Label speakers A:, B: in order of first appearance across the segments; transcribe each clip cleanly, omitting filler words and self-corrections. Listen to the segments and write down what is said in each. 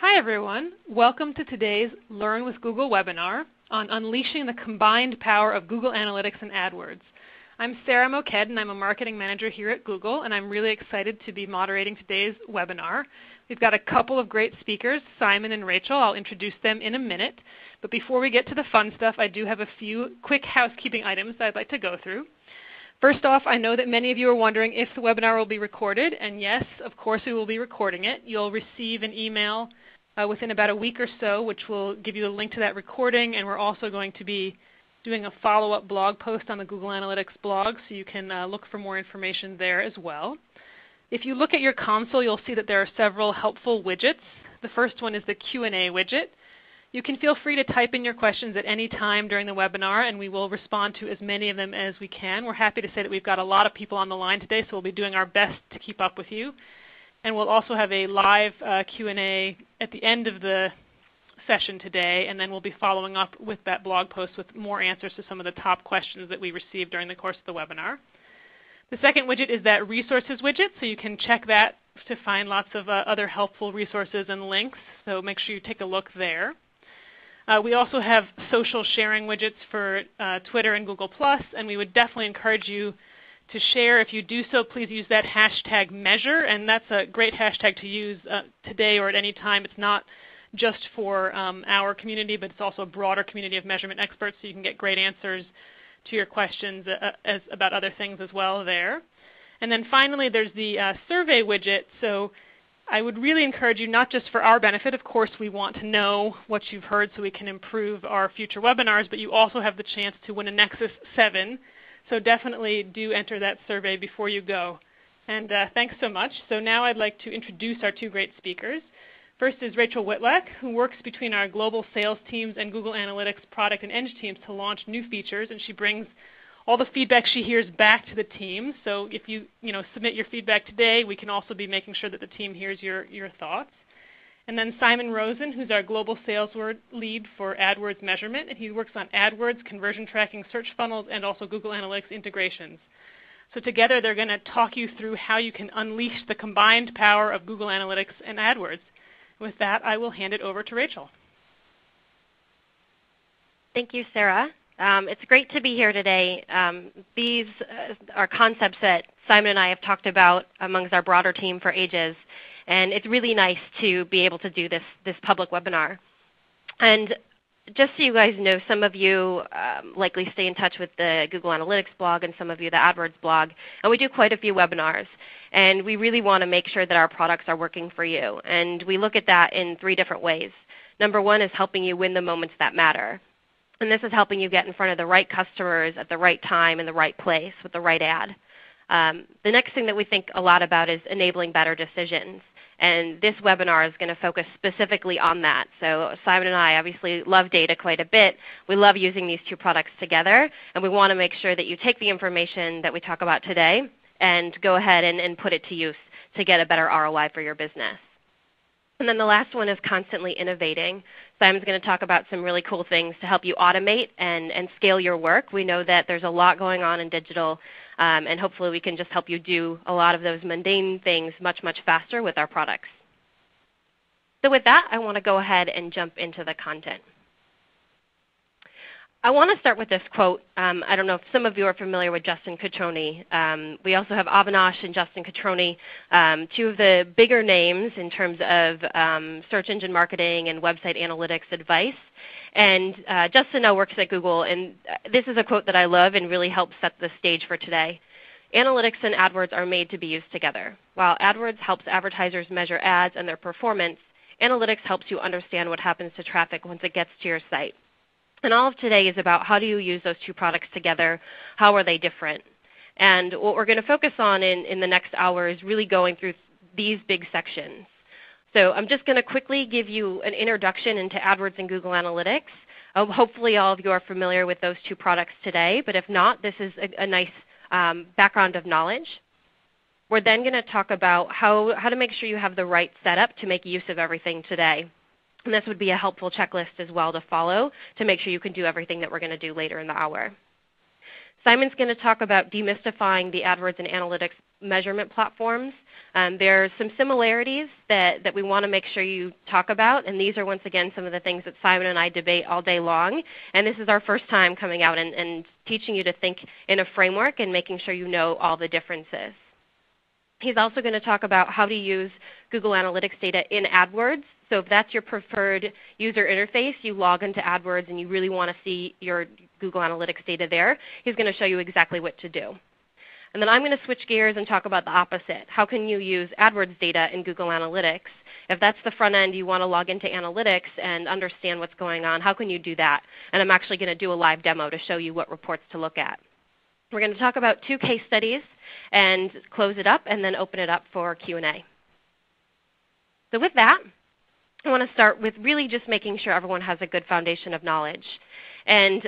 A: Hi everyone. Welcome to today's Learn with Google webinar on unleashing the combined power of Google Analytics and AdWords. I'm Sarah Moqued and I'm a marketing manager here at Google, and I'm really excited to be moderating today's webinar. We've got a couple of great speakers, Simon and Rachel. I'll introduce them in a minute. But before we get to the fun stuff, I do have a few quick housekeeping items that I'd like to go through. First off, I know that many of you are wondering if the webinar will be recorded, and yes, of course we will be recording it. You'll receive an email within about a week or so, which will give you a link to that recording, and we're also going to be doing a follow-up blog post on the Google Analytics blog, so you can look for more information there as well. If you look at your console, you'll see that there are several helpful widgets. The first one is the Q&A widget. You can feel free to type in your questions at any time during the webinar, and we will respond to as many of them as we can. We're happy to say that we've got a lot of people on the line today, so we'll be doing our best to keep up with you. And we'll also have a live Q&A at the end of the session today, and then we'll be following up with that blog post with more answers to some of the top questions that we received during the course of the webinar. The second widget is that resources widget, so you can check that to find lots of other helpful resources and links, so make sure you take a look there. We also have social sharing widgets for Twitter and Google+, and we would definitely encourage you to share. If you do so, please use that hashtag measure, and that's a great hashtag to use today or at any time. It's not just for our community, but it's also a broader community of measurement experts, so you can get great answers to your questions about other things as well there. And then finally, there's the survey widget. So I would really encourage you, not just for our benefit, of course we want to know what you've heard so we can improve our future webinars, but you also have the chance to win a Nexus 7. So definitely do enter that survey before you go. And thanks so much. So now I'd like to introduce our two great speakers. First is Rachel Whitlack, who works between our global sales teams and Google Analytics product and eng teams to launch new features, and she brings all the feedback she hears back to the team. So if you submit your feedback today, we can also be making sure that the team hears your thoughts. And then Simon Rosen, who's our global sales lead for AdWords measurement, and he works on AdWords, conversion tracking, search funnels, and also Google Analytics integrations. So together they're going to talk you through how you can unleash the combined power of Google Analytics and AdWords. With that, I will hand it over to Rachel.
B: Thank you, Sarah. It's great to be here today. These are concepts that Simon and I have talked about amongst our broader team for ages. And it's really nice to be able to do this public webinar. And just so you guys know, some of you likely stay in touch with the Google Analytics blog and some of you the AdWords blog. And we do quite a few webinars. And we really want to make sure that our products are working for you. And we look at that in 3 different ways. Number 1 is helping you win the moments that matter. And this is helping you get in front of the right customers at the right time in the right place with the right ad. The next thing that we think a lot about is enabling better decisions. And this webinar is going to focus specifically on that. So Simon and I obviously love data quite a bit. We love using these two products together, and we want to make sure that you take the information that we talk about today and go ahead and put it to use to get a better ROI for your business. And then the last one is constantly innovating. Simon's going to talk about some really cool things to help you automate and scale your work. We know that there's a lot going on in digital, and hopefully we can just help you do a lot of those mundane things much, much faster with our products. So with that, I want to go ahead and jump into the content. I want to start with this quote. I don't know if some of you are familiar with Justin Catroni. We also have Avinash and Justin Catroni, 2 of the bigger names in terms of search engine marketing and website analytics advice. And Justin now works at Google, and this is a quote that I love and really helps set the stage for today. Analytics and AdWords are made to be used together. While AdWords helps advertisers measure ads and their performance, analytics helps you understand what happens to traffic once it gets to your site. And all of today is about how do you use those 2 products together, how are they different. And what we're going to focus on in the next hour is really going through these big sections. So I'm just going to quickly give you an introduction into AdWords and Google Analytics. Hopefully all of you are familiar with those 2 products today, but if not, this is a nice background of knowledge. We're then going to talk about how to make sure you have the right setup to make use of everything today. And this would be a helpful checklist as well to follow to make sure you can do everything that we're going to do later in the hour. Simon's going to talk about demystifying the AdWords and analytics measurement platforms. There are some similarities that we want to make sure you talk about, and these are once again some of the things that Simon and I debate all day long. And this is our first time coming out and teaching you to think in a framework and making sure you know all the differences. He's also going to talk about how to use Google Analytics data in AdWords. So if that's your preferred user interface, you log into AdWords and you really want to see your Google Analytics data there, he's going to show you exactly what to do. And then I'm going to switch gears and talk about the opposite. How can you use AdWords data in Google Analytics? If that's the front end, you want to log into analytics and understand what's going on, how can you do that? And I'm actually going to do a live demo to show you what reports to look at. We're going to talk about 2 case studies and close it up and then open it up for Q&A. So with that, I want to start with really just making sure everyone has a good foundation of knowledge. And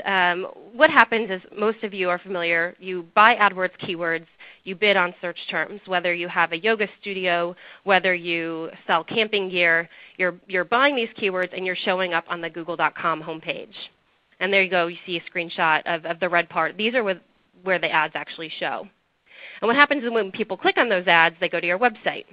B: what happens is most of you are familiar. You buy AdWords keywords. You bid on search terms. Whether you have a yoga studio, whether you sell camping gear, you're buying these keywords and you're showing up on the google.com homepage. And there you go. You see a screenshot of the red part. These are where the ads actually show. And what happens is when people click on those ads, they go to your website.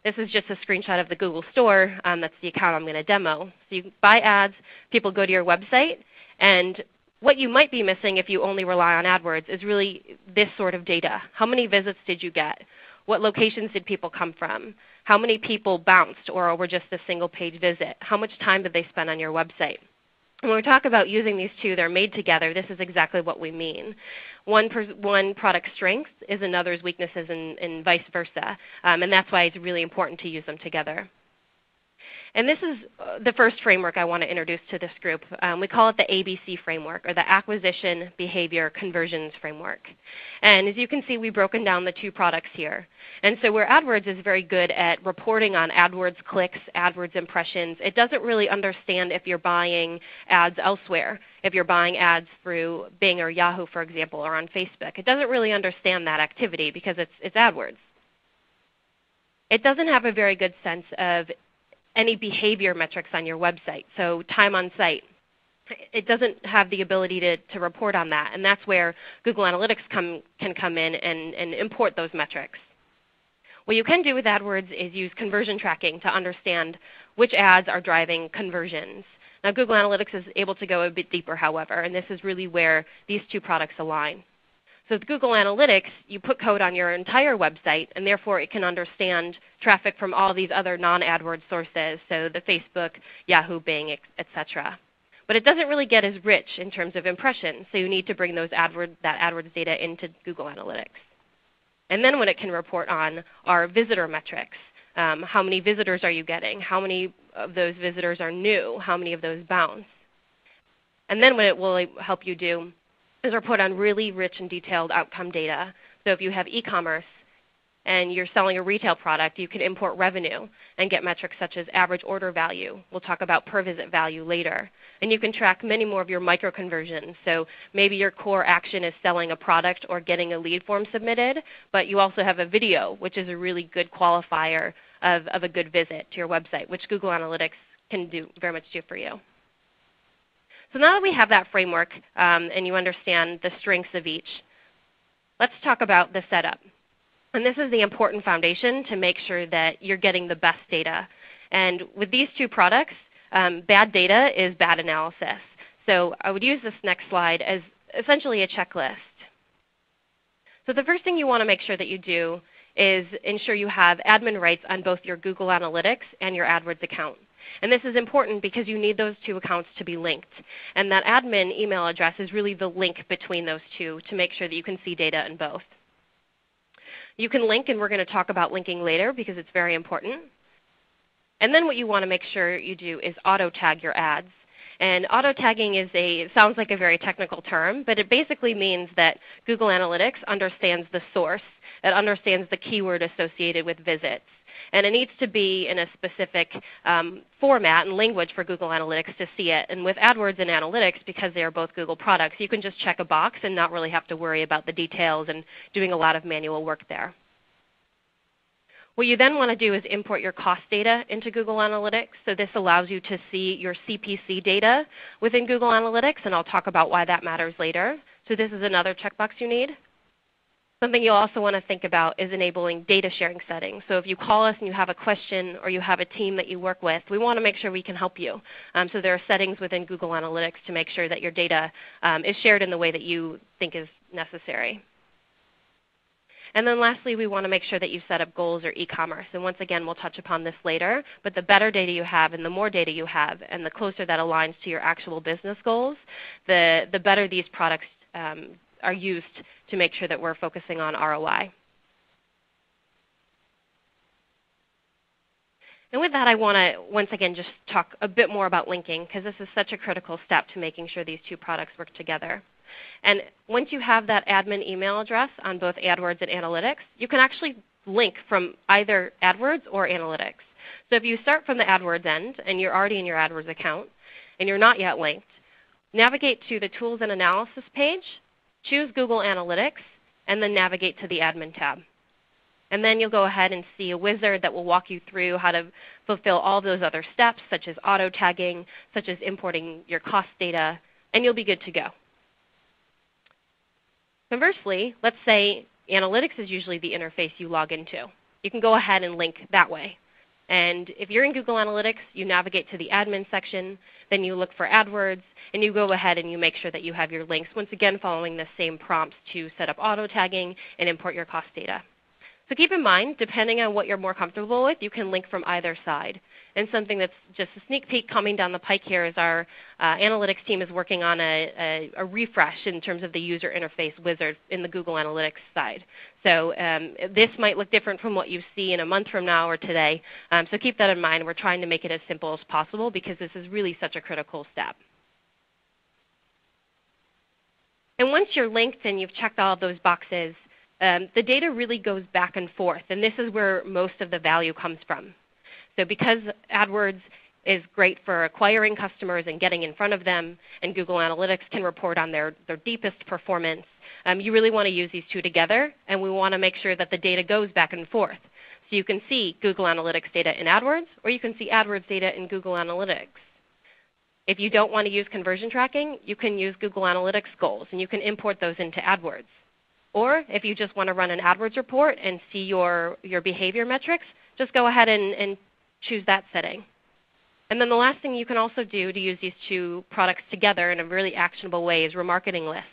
B: This is just a screenshot of the Google Store. That's the account I'm going to demo. So you buy ads, people go to your website, and what you might be missing if you only rely on AdWords is really this sort of data. How many visits did you get? What locations did people come from? How many people bounced or were just a single page visit? How much time did they spend on your website? And when we talk about using these two, they're made together. This is exactly what we mean. One product's strength is another's weaknesses and vice versa. And that's why it's really important to use them together. And this is the first framework I want to introduce to this group. We call it the ABC framework, or the Acquisition Behavior Conversions framework. And as you can see, we've broken down the 2 products here. And so where AdWords is very good at reporting on AdWords clicks, AdWords impressions, it doesn't really understand if you're buying ads elsewhere. If you're buying ads through Bing or Yahoo, for example, or on Facebook, it doesn't really understand that activity because it's AdWords. It doesn't have a very good sense of any behavior metrics on your website, so time on site. It doesn't have the ability to report on that, and that's where Google Analytics can come in and import those metrics. What you can do with AdWords is use conversion tracking to understand which ads are driving conversions. Now Google Analytics is able to go a bit deeper, however, and this is really where these 2 products align. So with Google Analytics, you put code on your entire website, and therefore it can understand traffic from all these other non-AdWords sources, so the Facebook, Yahoo, Bing, etc. But it doesn't really get as rich in terms of impressions, so you need to bring that AdWords data into Google Analytics. And then what it can report on are visitor metrics. How many visitors are you getting? How many of those visitors are new? How many of those bounce? And then what it will help you do is report on really rich and detailed outcome data. So if you have e-commerce and you're selling a retail product, you can import revenue and get metrics such as average order value. We'll talk about per visit value later. And you can track many more of your micro conversions. So maybe your core action is selling a product or getting a lead form submitted, but you also have a video, which is a really good qualifier of a good visit to your website, which Google Analytics can very much do for you. So now that we have that framework and you understand the strengths of each, let's talk about the setup. And this is the important foundation to make sure that you're getting the best data. And with these 2 products, bad data is bad analysis. So I would use this next slide as essentially a checklist. So the first thing you want to make sure that you do is ensure you have admin rights on both your Google Analytics and your AdWords account. And this is important because you need those 2 accounts to be linked. And that admin email address is really the link between those 2 to make sure that you can see data in both. You can link, and we're going to talk about linking later because it's very important. And then what you want to make sure you do is auto-tag your ads. And auto-tagging sounds like a very technical term, but it basically means that Google Analytics understands the source. It understands the keyword associated with visits. And it needs to be in a specific format and language for Google Analytics to see it. And with AdWords and Analytics, because they are both Google products, you can just check a box and not really have to worry about the details and doing a lot of manual work there. What you then want to do is import your cost data into Google Analytics. So this allows you to see your CPC data within Google Analytics, and I'll talk about why that matters later. So this is another checkbox you need. Something you'll also want to think about is enabling data sharing settings. So if you call us and you have a question or you have a team that you work with, we want to make sure we can help you. So there are settings within Google Analytics to make sure that your data is shared in the way that you think is necessary. And then lastly, we want to make sure that you set up goals or e-commerce. And once again, we'll touch upon this later. But the better data you have and the more data you have and the closer that aligns to your actual business goals, the better these products are used to make sure that we're focusing on ROI. And with that, I want to once again just talk a bit more about linking, because this is such a critical step to making sure these two products work together. And once you have that admin email address on both AdWords and Analytics, you can actually link from either AdWords or Analytics. So if you start from the AdWords end and you're already in your AdWords account and you're not yet linked, navigate to the Tools and Analysis page, choose Google Analytics, and then navigate to the Admin tab. And then you'll go ahead and see a wizard that will walk you through how to fulfill all those other steps, such as auto-tagging, such as importing your cost data, and you'll be good to go. Conversely, let's say Analytics is usually the interface you log into. You can go ahead and link that way. And if you're in Google Analytics, you navigate to the admin section, then you look for AdWords, and you go ahead and you make sure that you have your links, once again following the same prompts to set up auto-tagging and import your cost data. So keep in mind, depending on what you're more comfortable with, you can link from either side. And something that's just a sneak peek coming down the pike here is our analytics team is working on a refresh in terms of the user interface wizard in the Google Analytics side. So this might look different from what you see in a month from now or today. So keep that in mind. We're trying to make it as simple as possible because this is really such a critical step. And once you're linked and you've checked all of those boxes, the data really goes back and forth, and this is where most of the value comes from. So because AdWords is great for acquiring customers and getting in front of them, and Google Analytics can report on their deepest performance, you really want to use these two together, and we want to make sure that the data goes back and forth. So you can see Google Analytics data in AdWords, or you can see AdWords data in Google Analytics. If you don't want to use conversion tracking, you can use Google Analytics goals, and you can import those into AdWords. Or if you just want to run an AdWords report and see your behavior metrics, just go ahead and choose that setting. And then the last thing you can also do to use these two products together in a really actionable way is remarketing lists.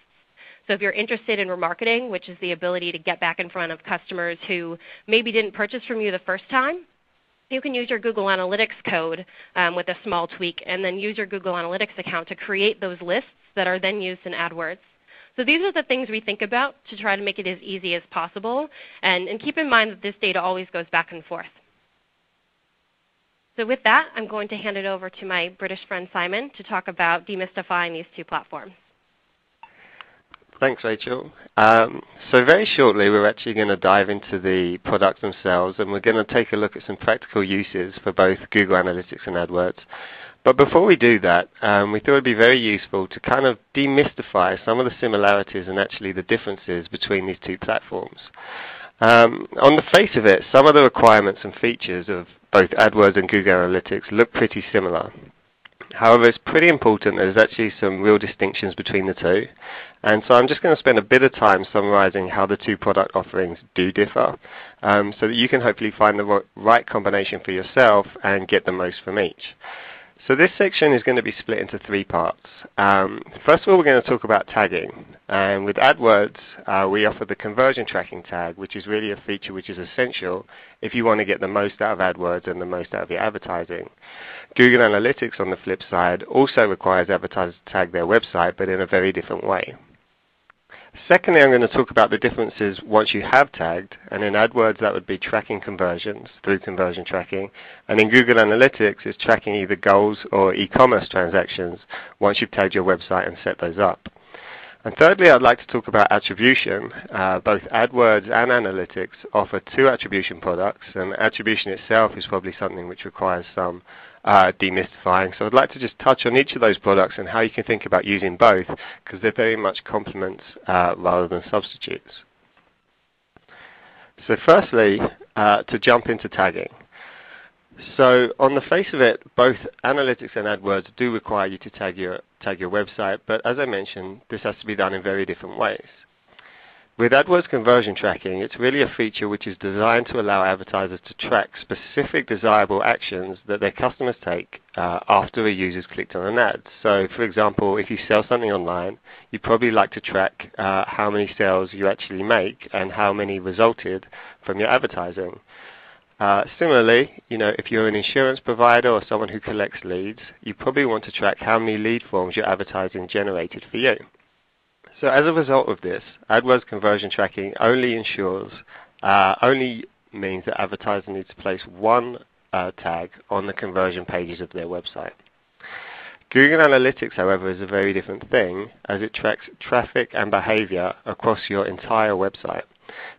B: So if you're interested in remarketing, which is the ability to get back in front of customers who maybe didn't purchase from you the first time, you can use your Google Analytics code with a small tweak and then use your Google Analytics account to create those lists that are then used in AdWords. So these are the things we think about to try to make it as easy as possible. And keep in mind that this data always goes back and forth. So with that, I'm going to hand it over to my British friend Simon to talk about demystifying these two platforms.
C: Thanks, Rachel. So very shortly, we're actually going to dive into the products themselves, and we're going to take a look at some practical uses for both Google Analytics and AdWords. But before we do that, we thought it would be very useful to kind of demystify some of the similarities and actually the differences between these two platforms. On the face of it, some of the requirements and features of both AdWords and Google Analytics look pretty similar. However, it's pretty important that there's actually some real distinctions between the two. And so I'm just going to spend a bit of time summarizing how the two product offerings do differ so that you can hopefully find the right combination for yourself and get the most from each. So this section is going to be split into three parts. First of all, we're going to talk about tagging. And with AdWords, we offer the conversion tracking tag, which is really a feature which is essential if you want to get the most out of AdWords and the most out of your advertising. Google Analytics, on the flip side, also requires advertisers to tag their website, but in a very different way. Secondly, I'm going to talk about the differences once you have tagged, and in AdWords that would be tracking conversions through conversion tracking, and in Google Analytics it's tracking either goals or e-commerce transactions once you've tagged your website and set those up. And thirdly, I'd like to talk about attribution. Both AdWords and Analytics offer two attribution products, and attribution itself is probably something which requires some demystifying. So I'd like to just touch on each of those products and how you can think about using both, because they're very much complements rather than substitutes. So firstly, to jump into tagging. So on the face of it, both Analytics and AdWords do require you to tag your website, but as I mentioned, this has to be done in very different ways. with AdWords conversion tracking, it's really a feature which is designed to allow advertisers to track specific desirable actions that their customers take after a user's clicked on an ad. So, for example, if you sell something online, you'd probably like to track how many sales you actually make and how many resulted from your advertising. Similarly, if you're an insurance provider or someone who collects leads, you probably want to track how many lead forms your advertising generated for you. So as a result of this, AdWords conversion tracking only means that advertisers need to place one tag on the conversion pages of their website. Google Analytics, however, is a very different thing, as it tracks traffic and behavior across your entire website.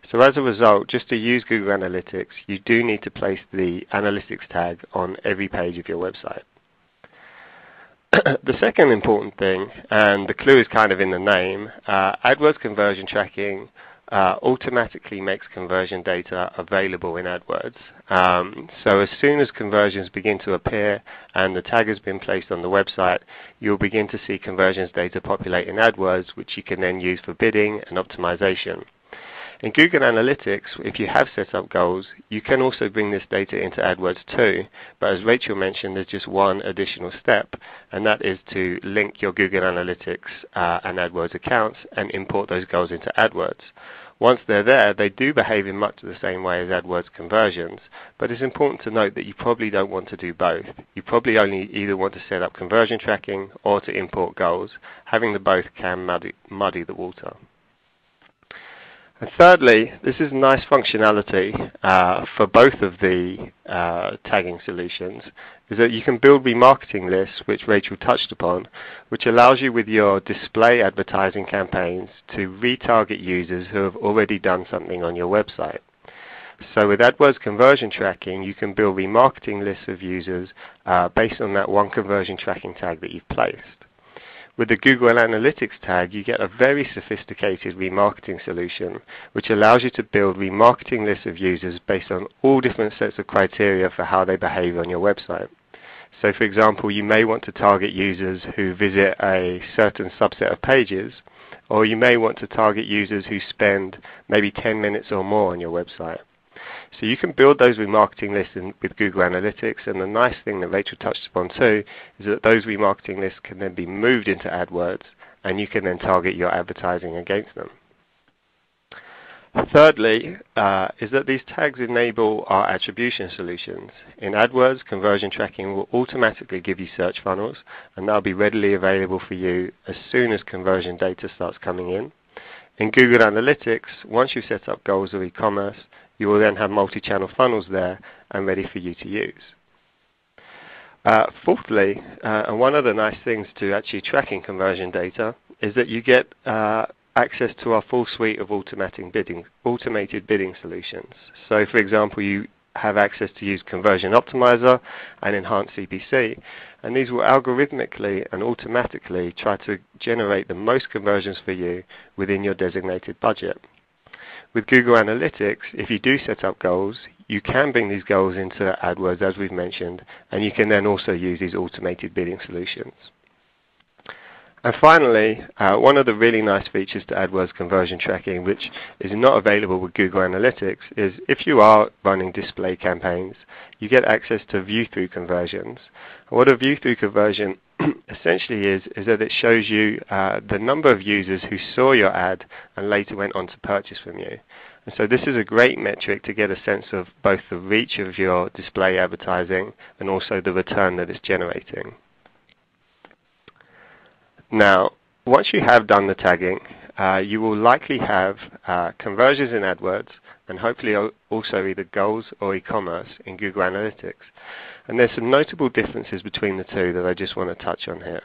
C: So as a result, just to use Google Analytics, you do need to place the Analytics tag on every page of your website. The second important thing, and the clue is kind of in the name, AdWords conversion tracking automatically makes conversion data available in AdWords. So as soon as conversions begin to appear and the tag has been placed on the website, you'll begin to see conversions data populate in AdWords, which you can then use for bidding and optimization. In Google Analytics, if you have set up goals, you can also bring this data into AdWords too, but as Rachel mentioned, there's just one additional step, and that is to link your Google Analytics and AdWords accounts and import those goals into AdWords. Once they're there, they do behave in much the same way as AdWords conversions, but it's important to note that you probably don't want to do both. You probably only either want to set up conversion tracking or to import goals. Having the both can muddy the water. And thirdly, this is nice functionality for both of the tagging solutions, is that you can build remarketing lists, which Rachel touched upon, which allows you with your display advertising campaigns to retarget users who have already done something on your website. So with AdWords conversion tracking, you can build remarketing lists of users based on that one conversion tracking tag that you've placed. With the Google Analytics tag, you get a very sophisticated remarketing solution, which allows you to build remarketing lists of users based on all different sets of criteria for how they behave on your website. So for example, you may want to target users who visit a certain subset of pages, or you may want to target users who spend maybe 10 minutes or more on your website. So you can build those remarketing lists with Google Analytics, and the nice thing that Rachel touched upon too is that those remarketing lists can then be moved into AdWords, and you can then target your advertising against them. Thirdly, is that these tags enable our attribution solutions. In AdWords, conversion tracking will automatically give you search funnels, and they'll be readily available for you as soon as conversion data starts coming in. In Google Analytics, once you've set up goals or e-commerce, you will then have multi-channel funnels there and ready for you to use. Fourthly, and one of the nice things to actually tracking conversion data is that you get access to our full suite of automated bidding solutions. So for example, you have access to use Conversion Optimizer and Enhanced CPC, and these will algorithmically and automatically try to generate the most conversions for you within your designated budget. With Google Analytics, if you do set up goals, you can bring these goals into AdWords, as we've mentioned, and you can then also use these automated bidding solutions. And finally, one of the really nice features to AdWords conversion tracking, which is not available with Google Analytics, is if you are running display campaigns, you get access to view-through conversions. What a view-through conversion essentially is that it shows you the number of users who saw your ad and later went on to purchase from you. And so this is a great metric to get a sense of both the reach of your display advertising and also the return that it's generating. Now, once you have done the tagging, you will likely have conversions in AdWords and hopefully also either goals or e-commerce in Google Analytics. And there's some notable differences between the two that I just want to touch on here.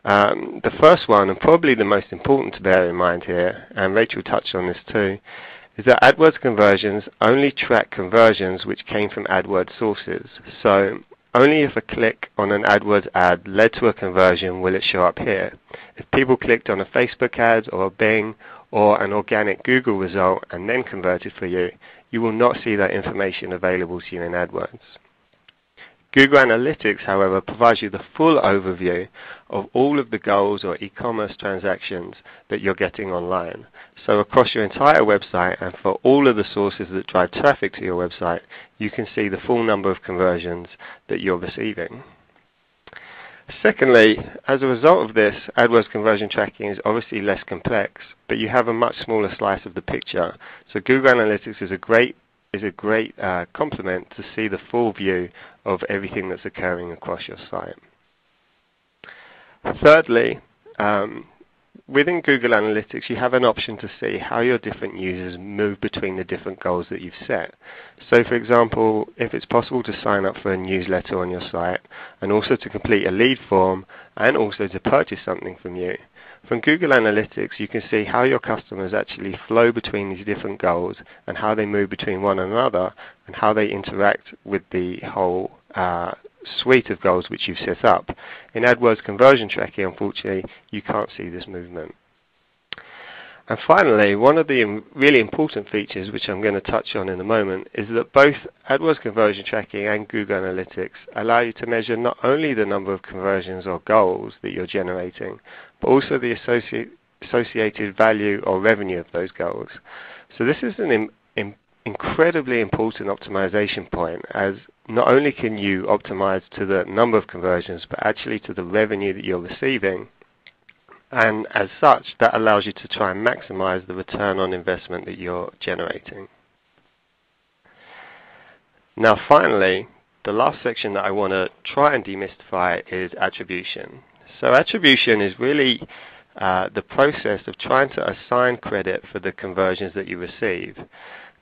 C: The first one, and probably the most important to bear in mind here, and Rachel touched on this too, is that AdWords conversions only track conversions which came from AdWords sources. So only if a click on an AdWords ad led to a conversion will it show up here. If people clicked on a Facebook ad or a Bing or an organic Google result and then converted for you, you will not see that information available to you in AdWords. Google Analytics, however, provides you the full overview of all of the goals or e-commerce transactions that you're getting online. So across your entire website and for all of the sources that drive traffic to your website, you can see the full number of conversions that you're receiving. Secondly, as a result of this, AdWords conversion tracking is obviously less complex, but you have a much smaller slice of the picture. So Google Analytics is a great complement to see the full view of everything that's occurring across your site. Thirdly, within Google Analytics, you have an option to see how your different users move between the different goals that you've set. So for example, if it's possible to sign up for a newsletter on your site, and also to complete a lead form, and also to purchase something from you, from Google Analytics you can see how your customers actually flow between these different goals, and how they move between one another, and how they interact with the whole suite of goals which you've set up. In AdWords conversion tracking, unfortunately, you can't see this movement. And finally, one of the really important features, which I'm going to touch on in a moment, is that both AdWords conversion tracking and Google Analytics allow you to measure not only the number of conversions or goals that you're generating, but also the associated value or revenue of those goals. So this is an incredibly important optimization point, as not only can you optimize to the number of conversions, but actually to the revenue that you're receiving. And as such, that allows you to try and maximize the return on investment that you're generating. Now finally, the last section that I want to try and demystify is attribution. So attribution is really the process of trying to assign credit for the conversions that you receive.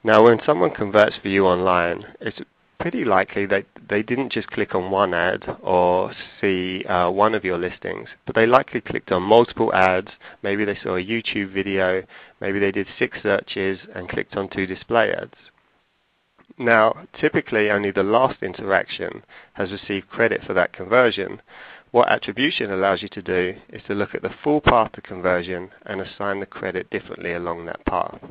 C: Now when someone converts for you online, it's pretty likely that they didn't just click on one ad or see one of your listings, but they likely clicked on multiple ads. Maybe they saw a YouTube video, maybe they did 6 searches and clicked on 2 display ads. Now typically only the last interaction has received credit for that conversion. What attribution allows you to do is to look at the full path to conversion and assign the credit differently along that path.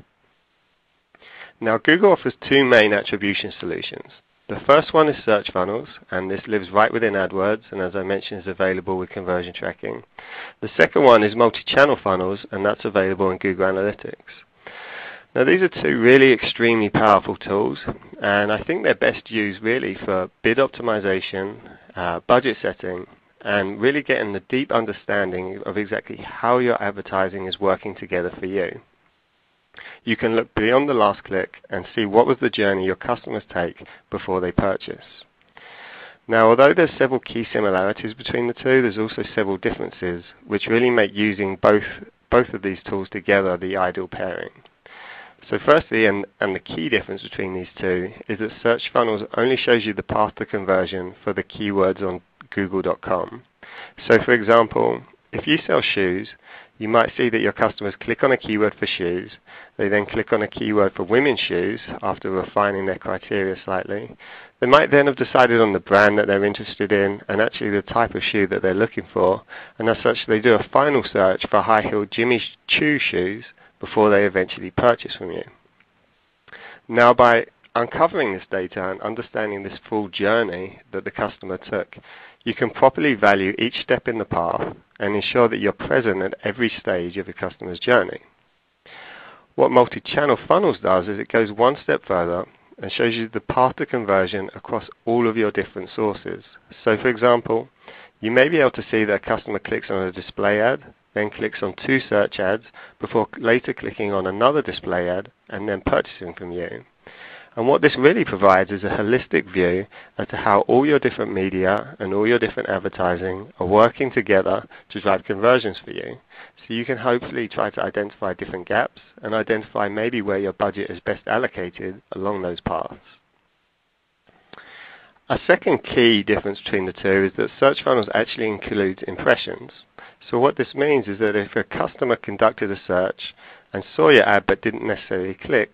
C: Now Google offers 2 main attribution solutions. The first one is search funnels, and this lives right within AdWords, and as I mentioned is available with conversion tracking. The second one is multi-channel funnels, and that's available in Google Analytics. Now these are 2 really extremely powerful tools, and I think they're best used really for bid optimization, budget setting, and really getting the deep understanding of exactly how your advertising is working together for you. You can look beyond the last click and see what was the journey your customers take before they purchase. Now although there's several key similarities between the 2, there's also several differences which really make using both of these tools together the ideal pairing. So firstly, and the key difference between these 2, is that search funnels only shows you the path to conversion for the keywords on google.com. So for example, if you sell shoes, you might see that your customers click on a keyword for shoes, they then click on a keyword for women's shoes after refining their criteria slightly. They might then have decided on the brand that they're interested in and actually the type of shoe that they're looking for, and as such they do a final search for high-heeled Jimmy Choo shoes before they eventually purchase from you. Now by uncovering this data and understanding this full journey that the customer took, you can properly value each step in the path and ensure that you're present at every stage of your customer's journey. What multi-channel funnels does is it goes one step further and shows you the path to conversion across all of your different sources. So for example, you may be able to see that a customer clicks on a display ad, then clicks on 2 search ads, before later clicking on another display ad and then purchasing from you. And what this really provides is a holistic view as to how all your different media and all your different advertising are working together to drive conversions for you. So you can hopefully try to identify different gaps and identify maybe where your budget is best allocated along those paths. A second key difference between the 2 is that search funnels actually include impressions. So what this means is that if a customer conducted a search and saw your ad but didn't necessarily click,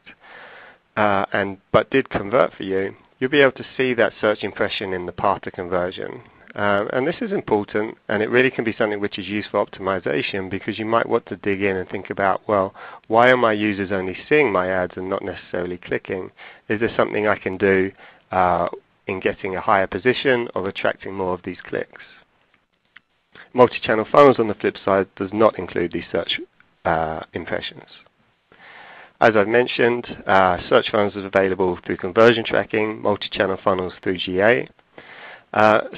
C: but did convert for you, you'll be able to see that search impression in the path to conversion. And this is important, and it really can be something which is used for optimization, because you might want to dig in and think about, well, why are my users only seeing my ads and not necessarily clicking? Is there something I can do in getting a higher position or attracting more of these clicks. Multi-channel funnels, on the flip side, does not include these search impressions. As I've mentioned, search funnels is available through conversion tracking, multi-channel funnels through GA.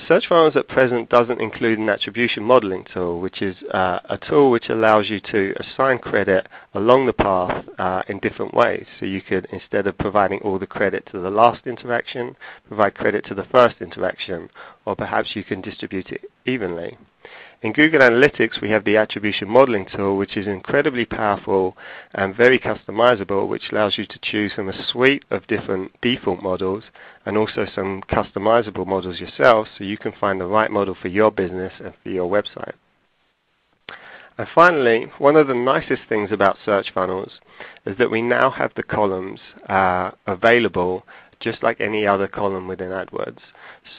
C: Search funnels at present doesn't include an attribution modeling tool, which is a tool which allows you to assign credit along the path in different ways. So you could, instead of providing all the credit to the last interaction, provide credit to the first interaction, or perhaps you can distribute it evenly. In Google Analytics, we have the attribution modeling tool, which is incredibly powerful and very customizable, which allows you to choose from a suite of different default models and also some customizable models yourself, so you can find the right model for your business and for your website. And finally, one of the nicest things about search funnels is that we now have the columns available just like any other column within AdWords.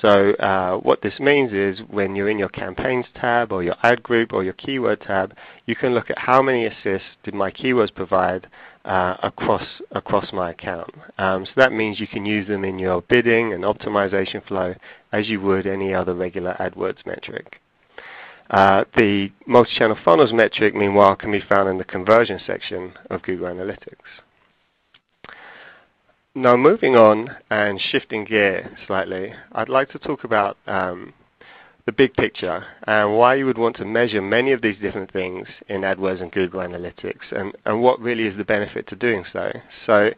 C: So what this means is when you're in your campaigns tab or your ad group or your keyword tab, you can look at how many assists did my keywords provide across my account. So that means you can use them in your bidding and optimization flow as you would any other regular AdWords metric. The multi-channel funnels metric, meanwhile, can be found in the conversion section of Google Analytics. Now, moving on and shifting gear slightly, I'd like to talk about the big picture and why you would want to measure many of these different things in AdWords and Google Analytics, and what really is the benefit to doing so. So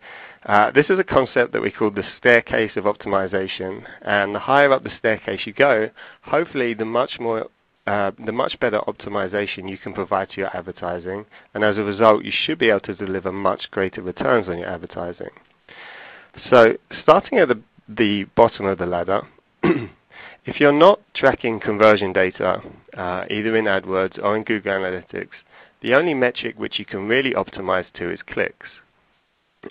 C: this is a concept that we call the staircase of optimization, and the higher up the staircase you go, hopefully the much better optimization you can provide to your advertising, and as a result you should be able to deliver much greater returns on your advertising. So starting at the bottom of the ladder, if you're not tracking conversion data, either in AdWords or in Google Analytics, the only metric which you can really optimize to is clicks.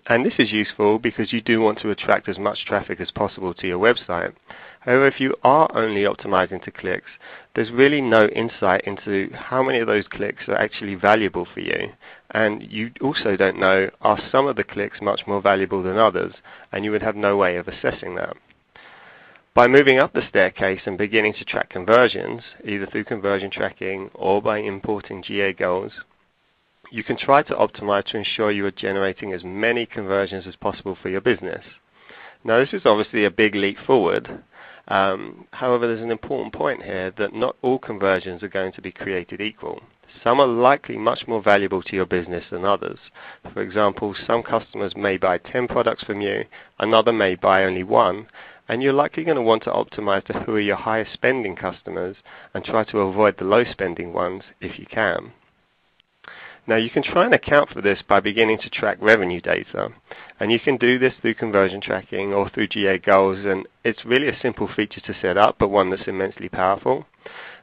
C: And this is useful because you do want to attract as much traffic as possible to your website. However, if you are only optimizing to clicks, there's really no insight into how many of those clicks are actually valuable for you. And you also don't know, are some of the clicks much more valuable than others, and you would have no way of assessing that. By moving up the staircase and beginning to track conversions, either through conversion tracking or by importing GA goals, you can try to optimize to ensure you are generating as many conversions as possible for your business. Now, this is obviously a big leap forward. However, there's an important point here that not all conversions are going to be created equal. Some are likely much more valuable to your business than others. For example, some customers may buy 10 products from you, another may buy only one, and you're likely going to want to optimize to who are your highest spending customers and try to avoid the low spending ones if you can. Now, you can try and account for this by beginning to track revenue data, and you can do this through conversion tracking or through GA goals, and it's really a simple feature to set up, but one that's immensely powerful.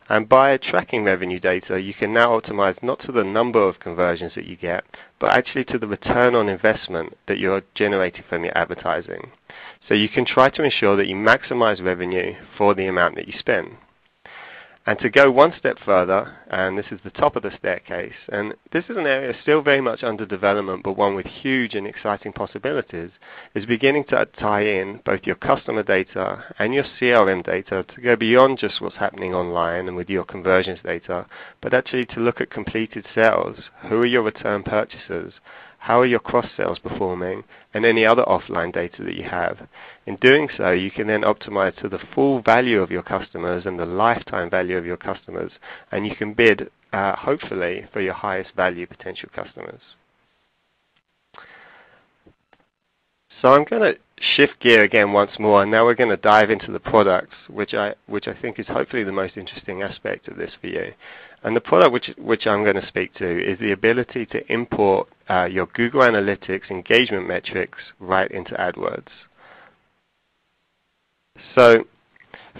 C: And by tracking revenue data, you can now optimize not to the number of conversions that you get, but actually to the return on investment that you're generating from your advertising. So you can try to ensure that you maximize revenue for the amount that you spend. And to go one step further, and this is the top of the staircase, and this is an area still very much under development, but one with huge and exciting possibilities, is beginning to tie in both your customer data and your CRM data to go beyond just what's happening online and with your conversions data, but actually to look at completed sales. Who are your return purchasers? How are your cross-sales performing, and any other offline data that you have. In doing so, you can then optimize to the full value of your customers and the lifetime value of your customers, and you can bid, hopefully, for your highest value potential customers. So I'm going to shift gear again once more, and now we're going to dive into the products, which I think is hopefully the most interesting aspect of this for you. And the product which I'm going to speak to is the ability to import your Google Analytics engagement metrics right into AdWords. So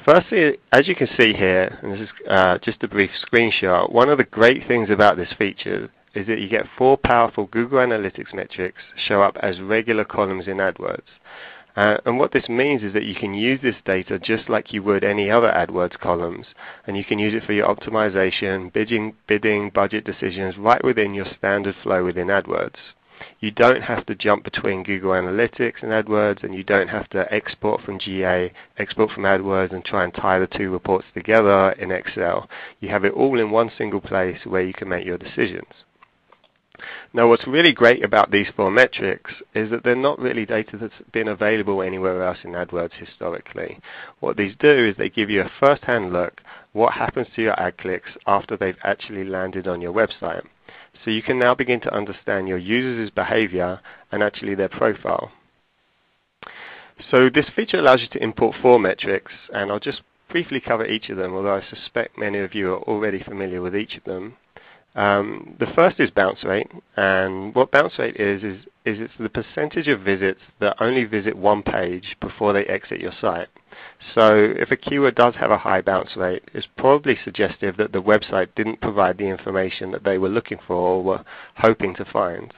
C: firstly, as you can see here, and this is just a brief screenshot, one of the great things about this feature is that you get 4 powerful Google Analytics metrics show up as regular columns in AdWords. And what this means is that you can use this data just like you would any other AdWords columns, and you can use it for your optimization, bidding, budget decisions right within your standard flow within AdWords. You don't have to jump between Google Analytics and AdWords, and you don't have to export from GA, export from AdWords, and try and tie the two reports together in Excel. You have it all in one single place where you can make your decisions. Now, what's really great about these 4 metrics is that they're not really data that's been available anywhere else in AdWords historically. What these do is they give you a first-hand look what happens to your ad clicks after they've actually landed on your website. So you can now begin to understand your users' behavior and actually their profile. So this feature allows you to import 4 metrics, and I'll just briefly cover each of them, although I suspect many of you are already familiar with each of them. The first is bounce rate, and what bounce rate is it's the percentage of visits that only visit one page before they exit your site. So if a keyword does have a high bounce rate, it's probably suggestive that the website didn't provide the information that they were looking for or were hoping to find.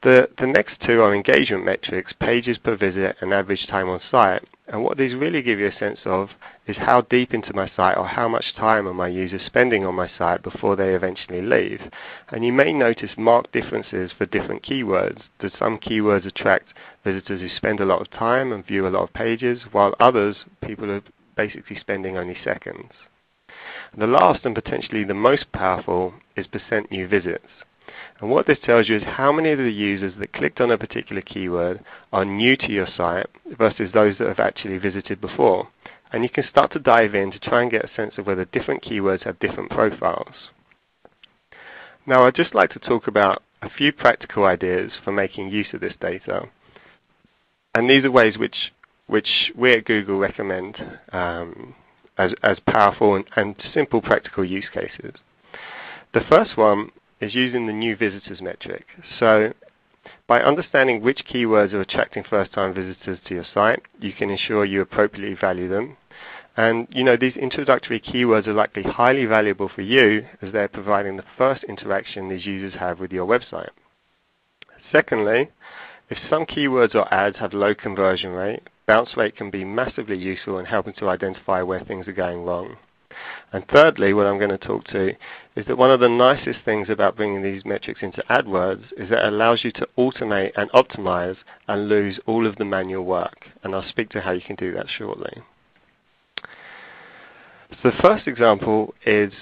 C: The next 2 are engagement metrics, pages per visit and average time on site. And what these really give you a sense of is how deep into my site or how much time are my users spending on my site before they eventually leave. And you may notice marked differences for different keywords, that some keywords attract visitors who spend a lot of time and view a lot of pages, while others, people are basically spending only seconds. The last and potentially the most powerful is % new visits. And what this tells you is how many of the users that clicked on a particular keyword are new to your site versus those that have actually visited before. And you can start to dive in to try and get a sense of whether different keywords have different profiles. Now, I'd just like to talk about a few practical ideas for making use of this data. And these are ways which we at Google recommend as powerful and simple practical use cases. The first one is using the new visitors metric. So by understanding which keywords are attracting first-time visitors to your site, you can ensure you appropriately value them. And these introductory keywords are likely highly valuable for you as they're providing the first interaction these users have with your website. Secondly, if some keywords or ads have low conversion rate, bounce rate can be massively useful in helping to identify where things are going wrong. And thirdly, what I'm going to talk to is that one of the nicest things about bringing these metrics into AdWords is that it allows you to automate and optimize and lose all of the manual work. And I'll speak to how you can do that shortly. So the first example is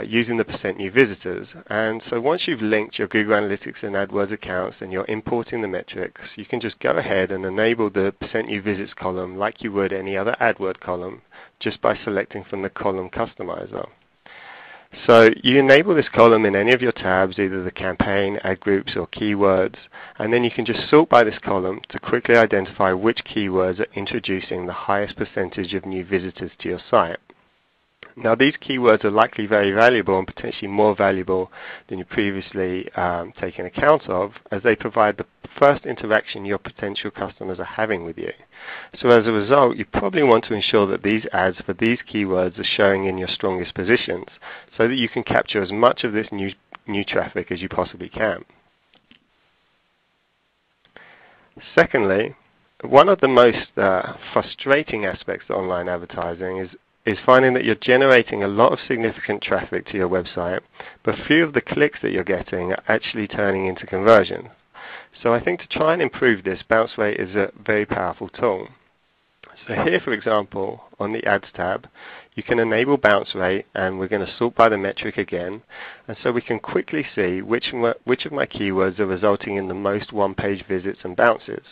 C: using the % new visitors. And so once you've linked your Google Analytics and AdWords accounts and you're importing the metrics, you can just go ahead and enable the % new visits column like you would any other AdWord column just by selecting from the column customizer. So you enable this column in any of your tabs, either the campaign, ad groups, or keywords, and then you can just sort by this column to quickly identify which keywords are introducing the highest percentage of new visitors to your site. Now, these keywords are likely very valuable and potentially more valuable than you previously taken account of, as they provide the first interaction your potential customers are having with you. So as a result, you probably want to ensure that these ads for these keywords are showing in your strongest positions so that you can capture as much of this new traffic as you possibly can. Secondly, one of the most frustrating aspects of online advertising is finding that you're generating a lot of significant traffic to your website, but few of the clicks that you're getting are actually turning into conversions. So I think to try and improve this, bounce rate is a very powerful tool. So here, for example, on the Ads tab, you can enable bounce rate, and we're going to sort by the metric again, and so we can quickly see which of my keywords are resulting in the most one-page visits and bounces.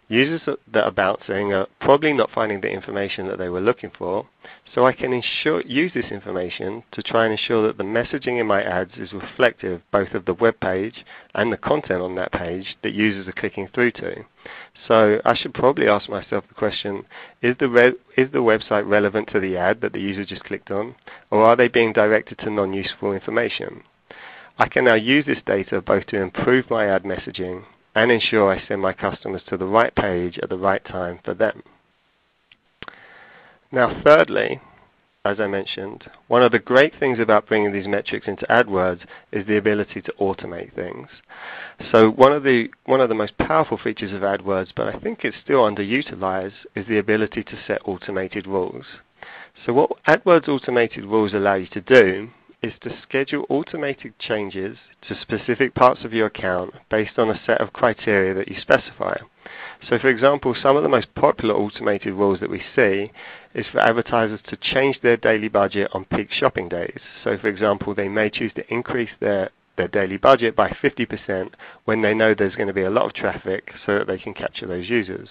C: Users that are bouncing are probably not finding the information that they were looking for, so I can use this information to try and ensure that the messaging in my ads is reflective both of the web page and the content on that page that users are clicking through to. So I should probably ask myself the question, is the website relevant to the ad that the user just clicked on, or are they being directed to non-useful information? I can now use this data both to improve my ad messaging and ensure I send my customers to the right page at the right time for them. Now thirdly, as I mentioned, one of the great things about bringing these metrics into AdWords is the ability to automate things. So one of the most powerful features of AdWords, but I think it's still underutilized, is the ability to set automated rules. So what AdWords automated rules allow you to do is to schedule automated changes to specific parts of your account based on a set of criteria that you specify. So for example, some of the most popular automated rules that we see is for advertisers to change their daily budget on peak shopping days. So for example, they may choose to increase their daily budget by 50% when they know there's going to be a lot of traffic so that they can capture those users.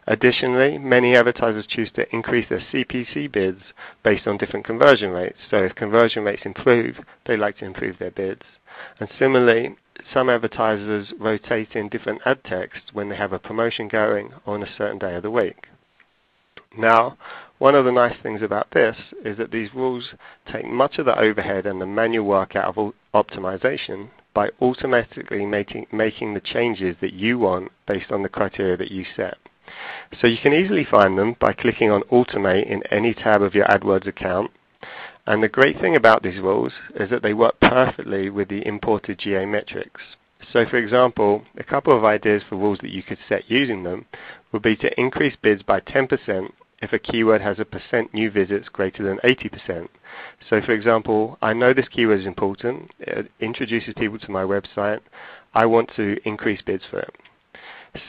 C: Additionally, many advertisers choose to increase their CPC bids based on different conversion rates. So if conversion rates improve, they like to improve their bids. And similarly, some advertisers rotate in different ad text when they have a promotion going on a certain day of the week. Now, one of the nice things about this is that these rules take much of the overhead and the manual work out of optimization by automatically making the changes that you want based on the criteria that you set. So you can easily find them by clicking on Automate in any tab of your AdWords account. And the great thing about these rules is that they work perfectly with the imported GA metrics. So for example, a couple of ideas for rules that you could set using them would be to increase bids by 10% if a keyword has a % new visits greater than 80%. So for example, I know this keyword is important, it introduces people to my website, I want to increase bids for it.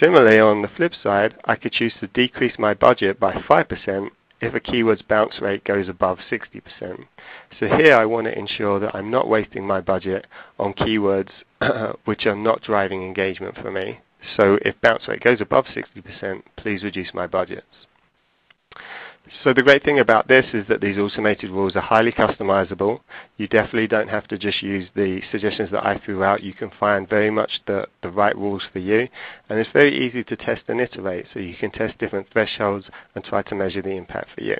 C: Similarly, on the flip side, I could choose to decrease my budget by 5% if a keyword's bounce rate goes above 60%. So here I want to ensure that I'm not wasting my budget on keywords which are not driving engagement for me. So if bounce rate goes above 60%, please reduce my budgets. So the great thing about this is that these automated rules are highly customizable. You definitely don't have to just use the suggestions that I threw out. You can find very much the right rules for you. And it's very easy to test and iterate, so you can test different thresholds and try to measure the impact for you.